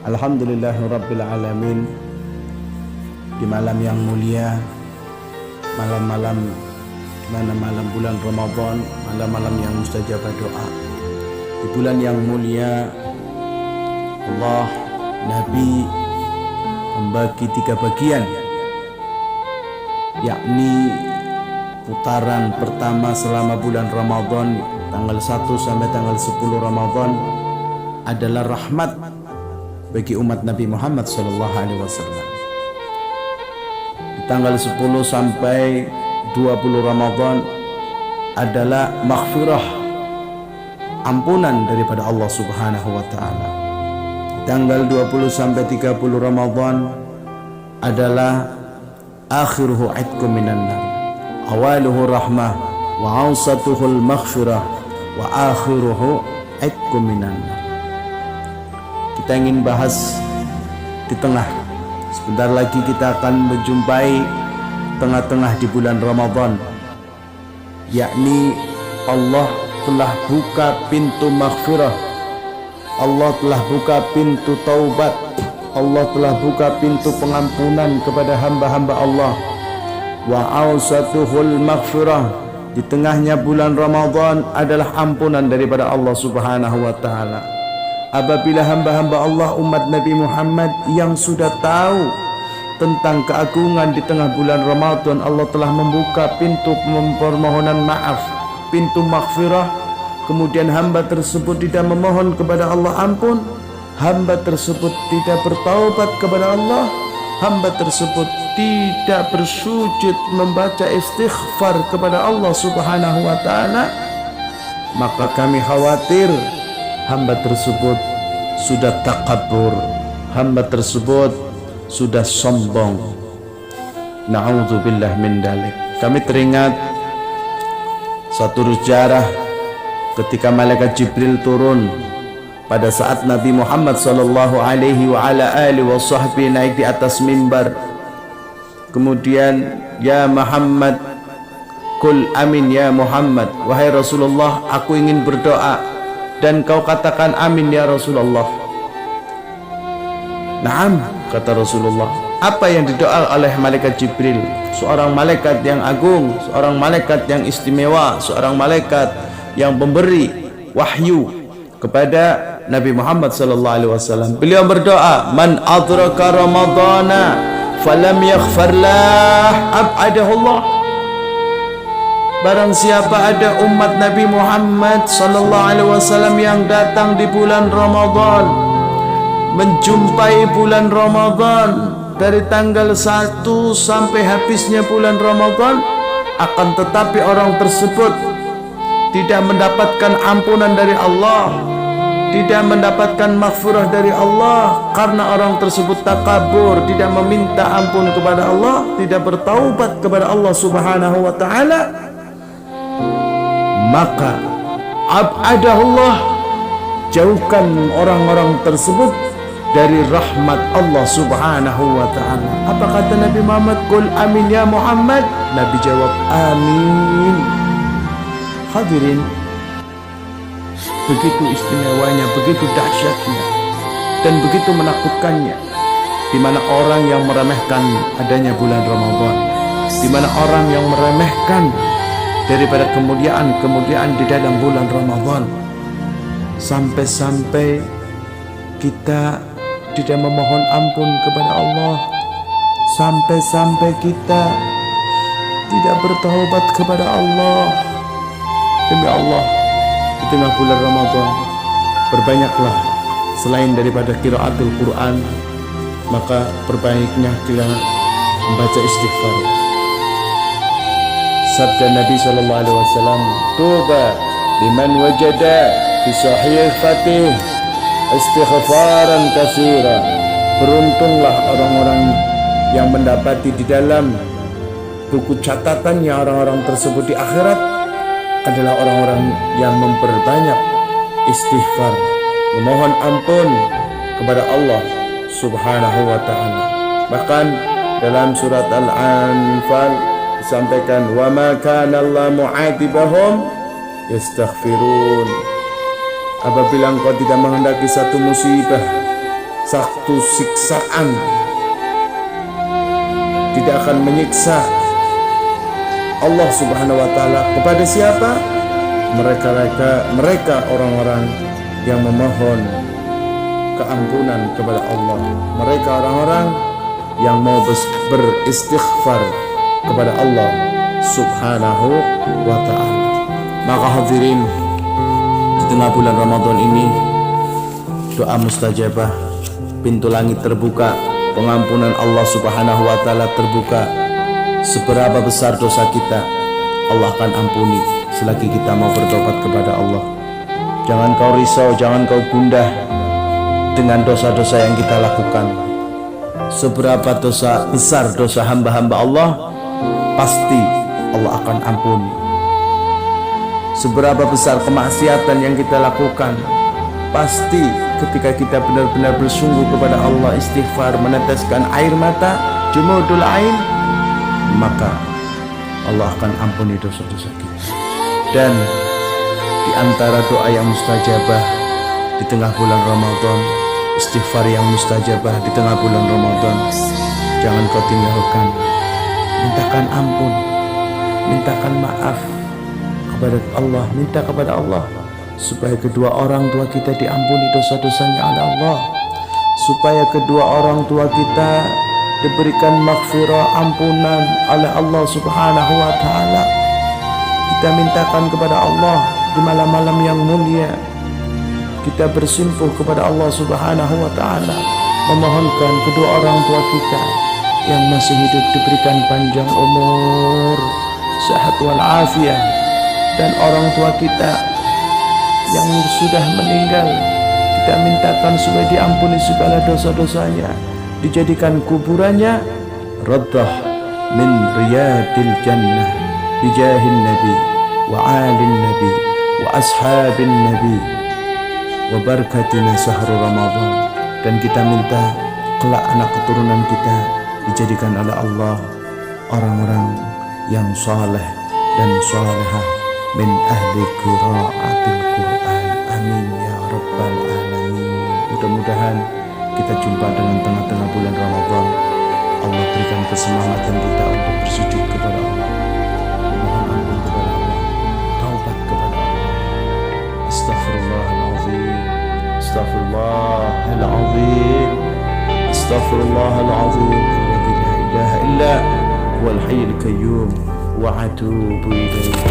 Alhamdulillahirabbil alamin. Di malam yang mulia, malam-malam mana malam bulan Ramadan, malam-malam yang mustajabah doa. Di bulan yang mulia, Allah, Nabi membagi 3 bagian, yakni putaran pertama selama bulan Ramadan tanggal 1 sampai tanggal 10 Ramadan adalah rahmat bagi umat Nabi Muhammad SAW. Di tanggal 10 sampai 20 Ramadan adalah maghfirah, ampunan daripada Allah Subhanahu wa taala. Di tanggal 20 sampai 30 Ramadan adalah akhiruhu itqum minan nar, awaluhu rahmah wa awsatuhul maghfirah wa akhiruhu itqum minan nar. Kita ingin bahas di tengah. Sebentar lagi kita akan menjumpai tengah-tengah di bulan Ramadan, yakni Allah telah buka pintu maghfirah, Allah telah buka pintu taubat, Allah telah buka pintu pengampunan kepada hamba-hamba Allah. Wa awsatuhul maghfirah, di tengahnya bulan Ramadan adalah ampunan daripada Allah Subhanahu wa taala. Apabila hamba-hamba Allah umat Nabi Muhammad yang sudah tahu tentang keagungan di tengah bulan Ramadan, Allah telah membuka pintu permohonan maaf, pintu maghfirah. Kemudian hamba tersebut tidak memohon kepada Allah ampun, hamba tersebut tidak bertaubat kepada Allah, hamba tersebut tidak bersujud membaca istighfar kepada Allah Subhanahu wa taala, maka kami khawatir hamba tersebut sudah takabur, hamba tersebut sudah sombong. Na'udzubillah min dalik. Kami teringat satu sejarah ketika malaikat Jibril turun pada saat Nabi Muhammad sallallahu alaihi wa ala alihi washabbi naik di atas mimbar. Kemudian, ya Muhammad, kul amin ya Muhammad, wahai Rasulullah, aku ingin berdoa dan kau katakan amin ya Rasulullah. Naam, kata Rasulullah. Apa yang didoa oleh malaikat Jibril? Seorang malaikat yang agung, seorang malaikat yang istimewa, seorang malaikat yang memberi wahyu kepada Nabi Muhammad sallallahu alaihi wasallam. Beliau berdoa, man adraka ramadhana falam yaghfar lah ab'adahullah. Barang siapa ada umat Nabi Muhammad sallallahu alaihi wasallam yang datang di bulan Ramadan, menjumpai bulan Ramadan dari tanggal 1 sampai habisnya bulan Ramadan, akan tetapi orang tersebut tidak mendapatkan ampunan dari Allah, tidak mendapatkan maghfirah dari Allah, karena orang tersebut takabur, tidak meminta ampun kepada Allah, tidak bertaubat kepada Allah Subhanahu wa taala, maka ab'adahullah, jauhkan orang-orang tersebut dari rahmat Allah Subhanahu wa taala. Apa kata Nabi Muhammad? Qul amin ya Muhammad. Nabi jawab amin. Hadirin, begitu istimewanya, begitu dahsyatnya dan begitu menakutkannya, di mana orang yang meremehkan adanya bulan Ramadan, di mana orang yang meremehkan daripada kemuliaan-kemuliaan di dalam bulan Ramadan, sampai-sampai kita tidak memohon ampun kepada Allah, sampai-sampai kita tidak bertaubat kepada Allah. Demi Allah, di tengah bulan Ramadan, perbanyaklah selain daripada qiraatul Quran, maka perbaiknya kita membaca istighfar. Sabda Nabi sallallahu alaihi wasallam, tuba liman wajada fi sahifatih istighfaran katsira. Beruntunglah orang-orang yang mendapati di dalam buku catatannya orang-orang tersebut di akhirat adalah orang-orang yang memperbanyak istighfar, memohon ampun kepada Allah Subhanahu wa taala. Bahkan dalam surat Al-Anfal disampaikan, wa ma kana Allah mu'atibahum yastaghfirun. Apabila engkau tidak menghendaki satu musibah, satu siksaan, tidak akan menyiksa Allah Subhanahu wa taala kepada siapa? Mereka orang-orang yang memohon keampunan kepada Allah. Mereka orang-orang yang mau beristighfar kepada Allah Subhanahu wa ta'ala. Maka hadirin, di tengah bulan Ramadan ini doa mustajabah, pintu langit terbuka, pengampunan Allah Subhanahu wa ta'ala terbuka. Seberapa besar dosa kita, Allah akan ampuni selagi kita mau bertobat kepada Allah. Jangan kau risau, jangan kau gundah dengan dosa-dosa yang kita lakukan. Seberapa besar dosa hamba-hamba Allah, pasti Allah akan ampuni. Seberapa besar kemaksiatan yang kita lakukan, pasti ketika kita benar-benar bersungguh kepada Allah, istighfar, meneteskan air mata, jumudul ain, maka Allah akan ampuni dosa-dosa kita. Dan di antara doa yang mustajabah di tengah bulan Ramadan, istighfar yang mustajabah di tengah bulan Ramadan, jangan kau tinggalkan. Mintakan ampun, mintakan maaf kepada Allah, minta kepada Allah supaya kedua orang tua kita diampuni dosa-dosanya oleh Allah, supaya kedua orang tua kita diberikan maghfirah, ampunan oleh Allah Subhanahu wa ta'ala. Kita mintakan kepada Allah di malam-malam yang mulia, kita bersimpuh kepada Allah Subhanahu wa ta'ala, memohonkan kedua orang tua kita yang masih hidup diberikan panjang umur, sehat walafiat, dan orang tua kita yang sudah meninggal, kita mintakan supaya diampuni segala dosa-dosanya, dijadikan kuburannya raddah min riyadil jannah bijahin nabi wa alin nabi wa ashabin nabi wa barakatina sahru Ramadan. Dan kita minta kelak anak keturunan kita dijadikan oleh Allah orang-orang yang saleh dan salehah min ahli qiraatil Quran. Amin ya rabbal alamin. Mudah-mudahan kita jumpa dengan tengah-tengah bulan Ramadan, Allah berikan kesemangatan kita untuk bersujud kepada Allah, memohon ampun kepada Allah, taubat kepada Allah. Astaghfirullahaladzim, astaghfirullahaladzim, astaghfirullahaladzim, la ilaha illa huwal hayyul qayyum wa atubu ilaih.